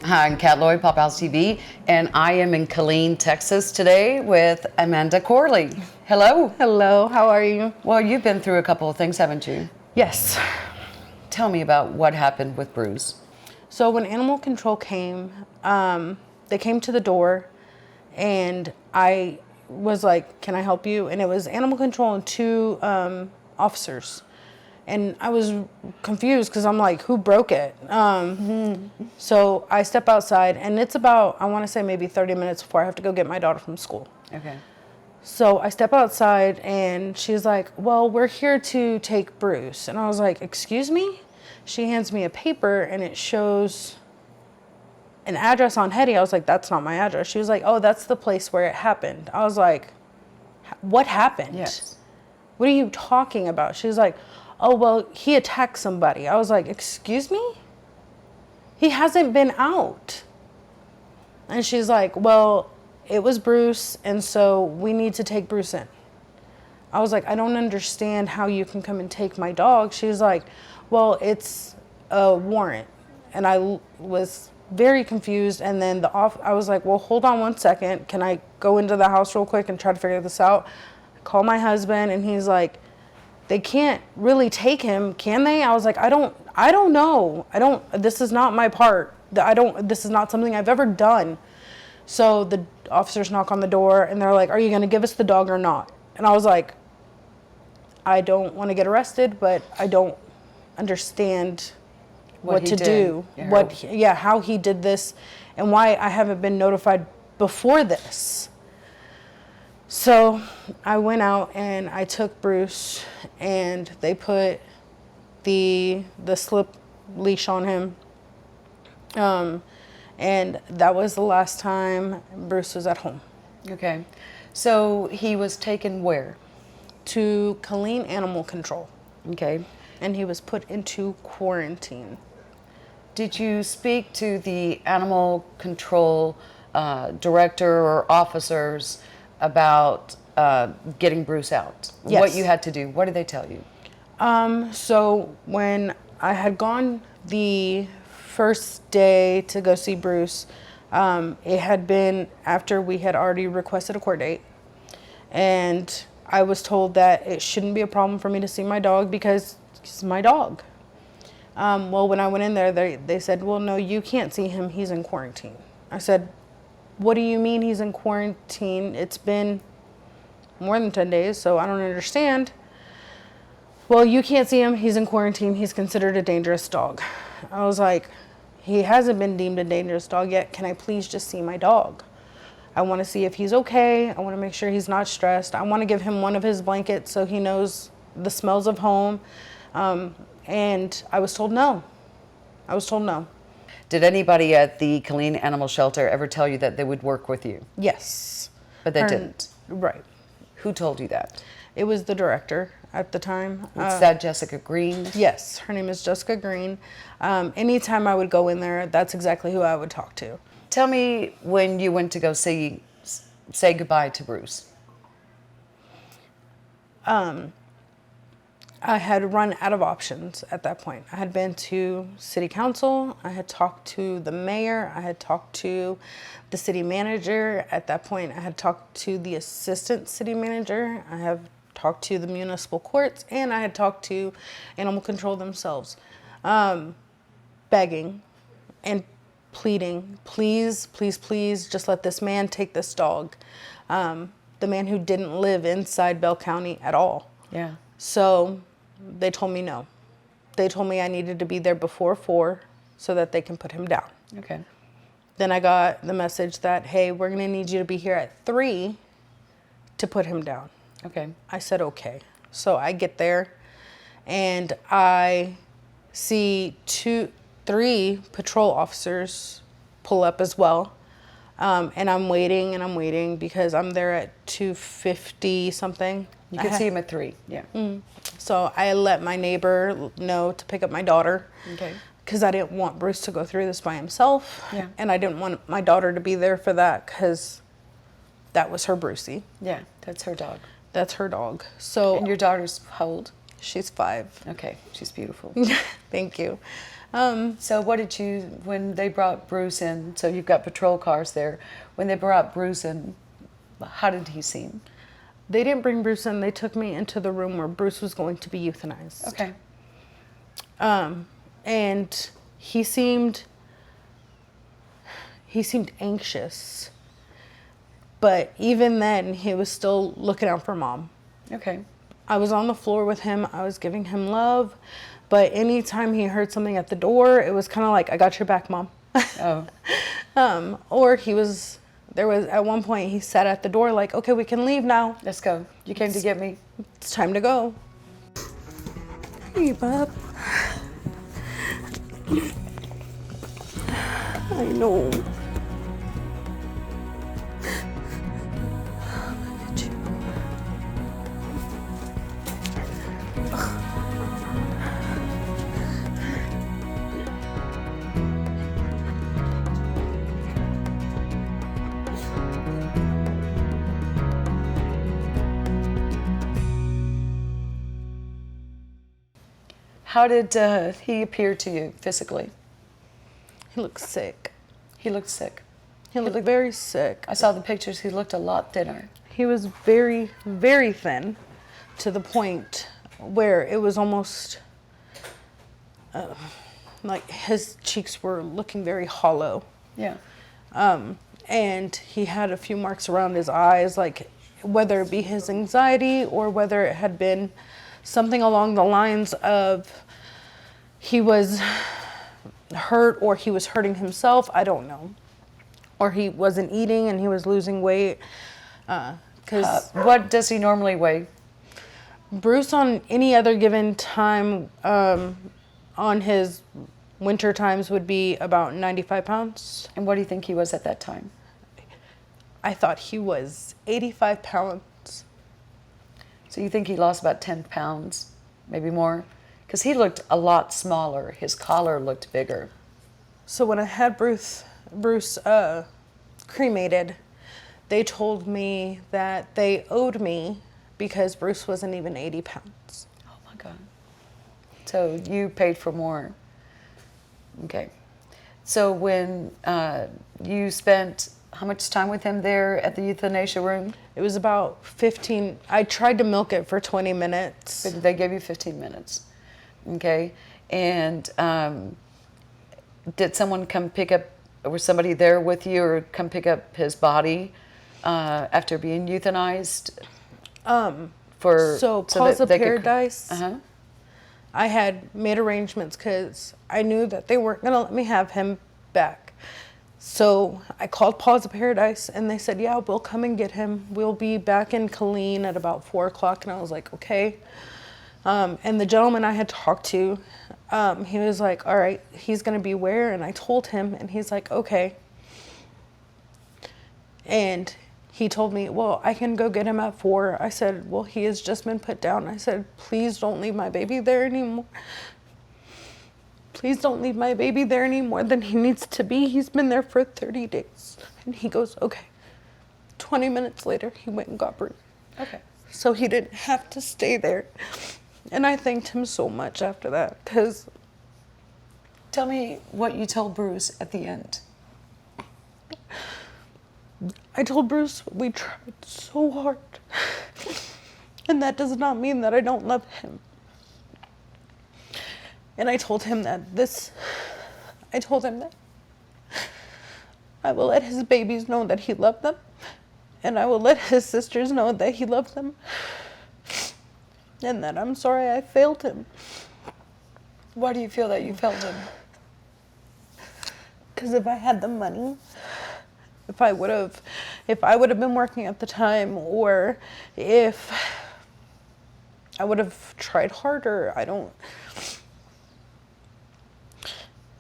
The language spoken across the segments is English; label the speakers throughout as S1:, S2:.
S1: Hi, I'm Kat Lloyd, Paw Pals TV, and I am in Killeen, Texas today with Amanda Corley. Hello.
S2: Hello, how are you?
S1: Well, you've been through a couple of things, haven't you?
S2: Yes.
S1: Tell me about what happened with Bruce.
S2: So when animal control came, they came to the door and I was like, can I help you? And it was animal control and two officers. And I was confused because I'm like, who broke it? So I step outside and it's about, I want to say maybe 30 minutes before I have to go get my daughter from school.
S1: Okay.
S2: So I step outside and she's like, well, we're here to take Bruce. And I was like, excuse me? She hands me a paper and it shows an address on Hetty. I was like, that's not my address. She was like, oh, that's the place where it happened. I was like, what happened?
S1: Yes.
S2: What are you talking about? She was like, oh, well, he attacked somebody. I was like, excuse me? He hasn't been out. And she's like, well, it was Bruce, and so we need to take Bruce in. I was like, I don't understand how you can come and take my dog. She's like, well, it's a warrant. And I was very confused. And then I was like, well, hold on one second. Can I go into the house real quick and try to figure this out? I call my husband, and he's like, they can't really take him, can they? I was like, I don't know. This is not my part. This is not something I've ever done. So the officers knock on the door and they're like, are you going to give us the dog or not? And I was like, I don't want to get arrested, but I don't understand what to do. How he did this and why I haven't been notified before this. So I went out and I took Bruce and they put the slip leash on him. And that was the last time Bruce was at home.
S1: Okay. So he was taken where?
S2: To Killeen Animal Control.
S1: Okay.
S2: And he was put into quarantine.
S1: Did you speak to the animal control director or officers about getting Bruce out?
S2: Yes.
S1: What you had to do? What did they tell you?
S2: So when I had gone the first day to go see Bruce, it had been after we had already requested a court date. And I was told that it shouldn't be a problem for me to see my dog because he's my dog. Well, when I went in there, they said, well, no, you can't see him. He's in quarantine. I said, what do you mean he's in quarantine? It's been more than 10 days, so I don't understand. Well, you can't see him. He's in quarantine. He's considered a dangerous dog. I was like, he hasn't been deemed a dangerous dog yet. Can I please just see my dog? I want to see if he's okay. I want to make sure he's not stressed. I want to give him one of his blankets so he knows the smells of home. And I was told no.
S1: Did anybody at the Killeen Animal Shelter ever tell you that they would work with you?
S2: Yes.
S1: But they didn't?
S2: Right.
S1: Who told you that?
S2: It was the director at the time.
S1: Is that Jessica Green?
S2: Yes, her name is Jessica Green. Anytime I would go in there, that's exactly who I would talk to.
S1: Tell me when you went to go say goodbye to Bruce.
S2: I had run out of options at that point. I had been to city council. I had talked to the mayor. I had talked to the city manager. At that point, I had talked to the assistant city manager. I have talked to the municipal courts, and I had talked to animal control themselves, begging and pleading, please, please, please, just let this man take this dog. The man who didn't live inside Bell County at all.
S1: Yeah.
S2: So they told me no. They told me I needed to be there before 4 so that they can put him down.
S1: Okay.
S2: Then I got the message that, hey, we're going to need you to be here at 3 to put him down.
S1: Okay.
S2: I said, okay. So I get there and I see 3 patrol officers pull up as well. And I'm waiting because I'm there at 2:50 something.
S1: You can see him at 3, yeah.
S2: So I let my neighbor know to pick up my daughter.
S1: Okay.
S2: Because I didn't want Bruce to go through this by himself.
S1: Yeah.
S2: And I didn't want my daughter to be there for that because that was her Brucey.
S1: Yeah, that's her dog.
S2: That's her dog. So.
S1: And your daughter's how old?
S2: She's 5.
S1: Okay, she's beautiful.
S2: Thank you.
S1: So what did you, when they brought Bruce in, so you've got patrol cars there, when they brought Bruce in, how did he seem?
S2: They didn't bring Bruce in. They took me into the room where Bruce was going to be euthanized.
S1: Okay.
S2: And he seemed anxious. But even then, he was still looking out for Mom.
S1: Okay.
S2: I was on the floor with him. I was giving him love. But anytime he heard something at the door, it was kind of like, I got your back, Mom.
S1: Oh.
S2: Or there was at one point he sat at the door like, okay, we can leave now.
S1: Let's go. You came to get me.
S2: It's time to go. Hey, bub. I know. Look at you.
S1: How did he appear to you physically?
S2: He looked sick.
S1: He looked sick.
S2: He looked very sick.
S1: I saw the pictures. He looked a lot thinner.
S2: He was very, very thin, to the point where it was almost like his cheeks were looking very hollow.
S1: Yeah.
S2: And he had a few marks around his eyes, like whether it be his anxiety or whether it had been something along the lines of he was hurt or he was hurting himself. I don't know. Or he wasn't eating and he was losing weight.
S1: What does he normally weigh?
S2: Bruce, on any other given time, on his winter times, would be about 95 pounds.
S1: And what do you think he was at that time?
S2: I thought he was 85 pounds.
S1: So you think he lost about 10 pounds, maybe more? Because he looked a lot smaller. His collar looked bigger.
S2: So when I had Bruce cremated, they told me that they owed me because Bruce wasn't even 80 pounds.
S1: Oh my God. So you paid for more. Okay. So when you spent how much time with him there at the euthanasia room?
S2: It was about 15. I tried to milk it for 20 minutes.
S1: They gave you 15 minutes. Okay. And did someone come pick up, or was somebody there with you, or come pick up his body after being euthanized?
S2: So Paws of Paradise,
S1: Uh-huh.
S2: I had made arrangements because I knew that they weren't going to let me have him back. So I called Paws of Paradise and they said, yeah, we'll come and get him. We'll be back in Killeen at about 4 o'clock. And I was like, okay. And the gentleman I had talked to, he was like, all right, he's going to be where? And I told him and he's like, okay. And he told me, well, I can go get him at 4. I said, well, he has just been put down. I said, please don't leave my baby there anymore. Please don't leave my baby there any more than he needs to be. He's been there for 30 days. And he goes, okay. 20 minutes later, he went and got Bruce.
S1: Okay.
S2: So he didn't have to stay there. And I thanked him so much after that, because...
S1: Tell me what you told Bruce at the end.
S2: I told Bruce we tried so hard. And that does not mean that I don't love him. And I told him that I will let his babies know that he loved them. And I will let his sisters know that he loved them. And that I'm sorry I failed him.
S1: Why do you feel that you failed him?
S2: Because if I had the money, if I would have been working at the time, or if I would have tried harder,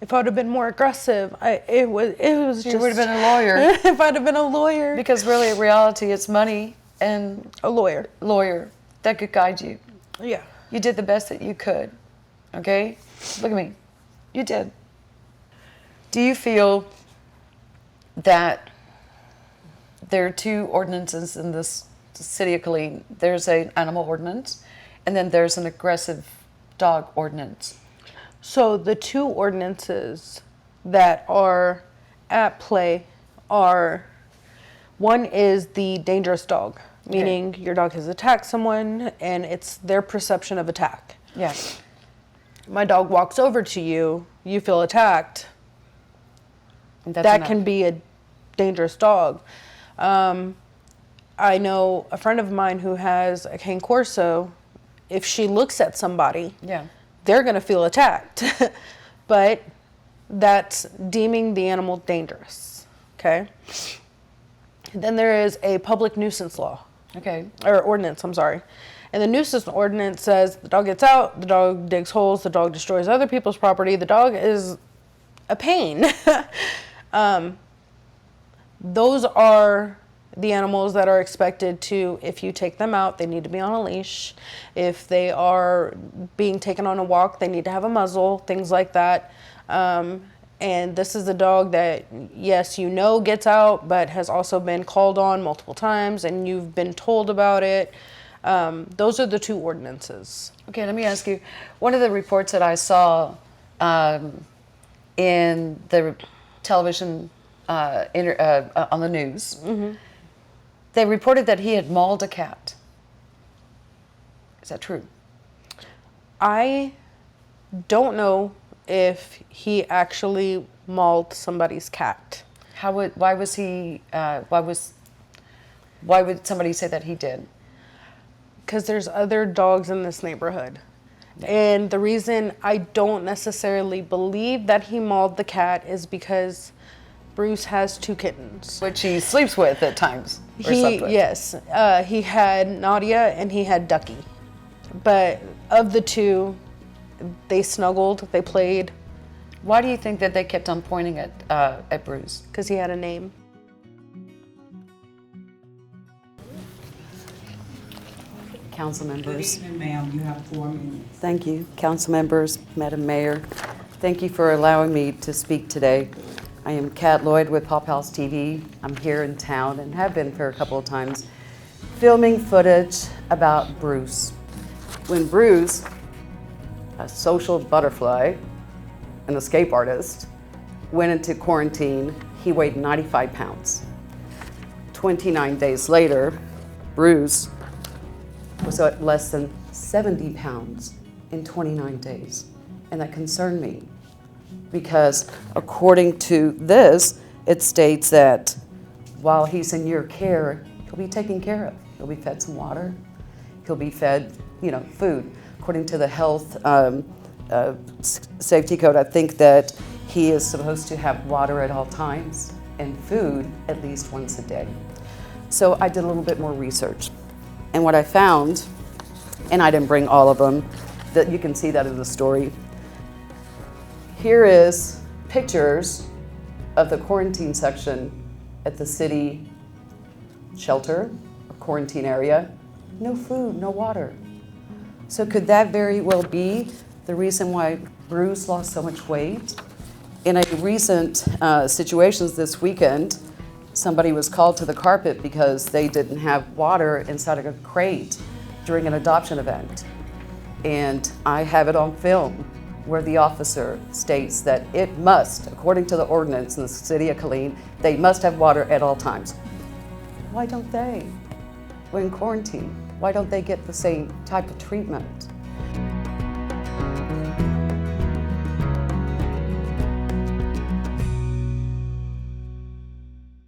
S2: if I would have been more aggressive, it was just...
S1: You would have been a lawyer.
S2: If I'd have been a lawyer.
S1: Because really, in reality, it's money and
S2: A lawyer.
S1: that could guide you.
S2: Yeah.
S1: You did the best that you could. Okay? Look at me. You did. Do you feel that there are 2 ordinances in this city of Killeen? There's an animal ordinance, and then there's an aggressive dog ordinance.
S2: So the two ordinances that are at play are, one is the dangerous dog, meaning your dog has attacked someone and it's their perception of attack.
S1: Yes.
S2: My dog walks over to you, you feel attacked.
S1: That's
S2: That
S1: enough.
S2: can be a dangerous dog. I know a friend of mine who has a cane corso. If she looks at somebody,
S1: Yeah.
S2: they're going to feel attacked. But that's deeming the animal dangerous. Okay. Then there is a public nuisance law.
S1: Okay.
S2: Or ordinance, I'm sorry. And the nuisance ordinance says the dog gets out, the dog digs holes, the dog destroys other people's property, the dog is a pain. Those are the animals that are expected to, if you take them out, they need to be on a leash. If they are being taken on a walk, they need to have a muzzle, things like that. And this is a dog that, yes, you know gets out, but has also been called on multiple times and you've been told about it. Those are the two ordinances.
S1: Okay, let me ask you. One of the reports that I saw in the television on the news, they reported that he had mauled a cat. Is that true?
S2: I don't know if he actually mauled somebody's cat.
S1: Why would somebody say that he did?
S2: Because there's other dogs in this neighborhood. And the reason I don't necessarily believe that he mauled the cat is because Bruce has two kittens.
S1: Which he sleeps with at times. Or slept with.
S2: Yes, he had Nadia and he had Ducky. But of the two, they snuggled, they played.
S1: Why do you think that they kept on pointing at Bruce?
S2: Because he had a name.
S1: Council members.
S3: Good evening, ma'am. You have 4 minutes.
S1: Thank you, council members, Madam Mayor. Thank you for allowing me to speak today. I am Kat Lloyd with Paw Pals TV. I'm here in town and have been for a couple of times filming footage about Bruce. When Bruce, a social butterfly, an escape artist, went into quarantine, he weighed 95 pounds. 29 days later, Bruce was at less than 70 pounds in 29 days. And that concerned me because according to this, it states that while he's in your care, he'll be taken care of. He'll be fed some water. He'll be fed, food. According to the health safety code, I think that he is supposed to have water at all times and food at least once a day. So I did a little bit more research. And what I found, and I didn't bring all of them, that you can see that in the story. Here is pictures of the quarantine section at the city shelter, or quarantine area. No food, no water. So could that very well be the reason why Bruce lost so much weight? In a recent situations this weekend, somebody was called to the carpet because they didn't have water inside of a crate during an adoption event. And I have it on film where the officer states that it must, according to the ordinance in the city of Killeen, they must have water at all times. Why don't they? We're in quarantine. Why don't they get the same type of treatment?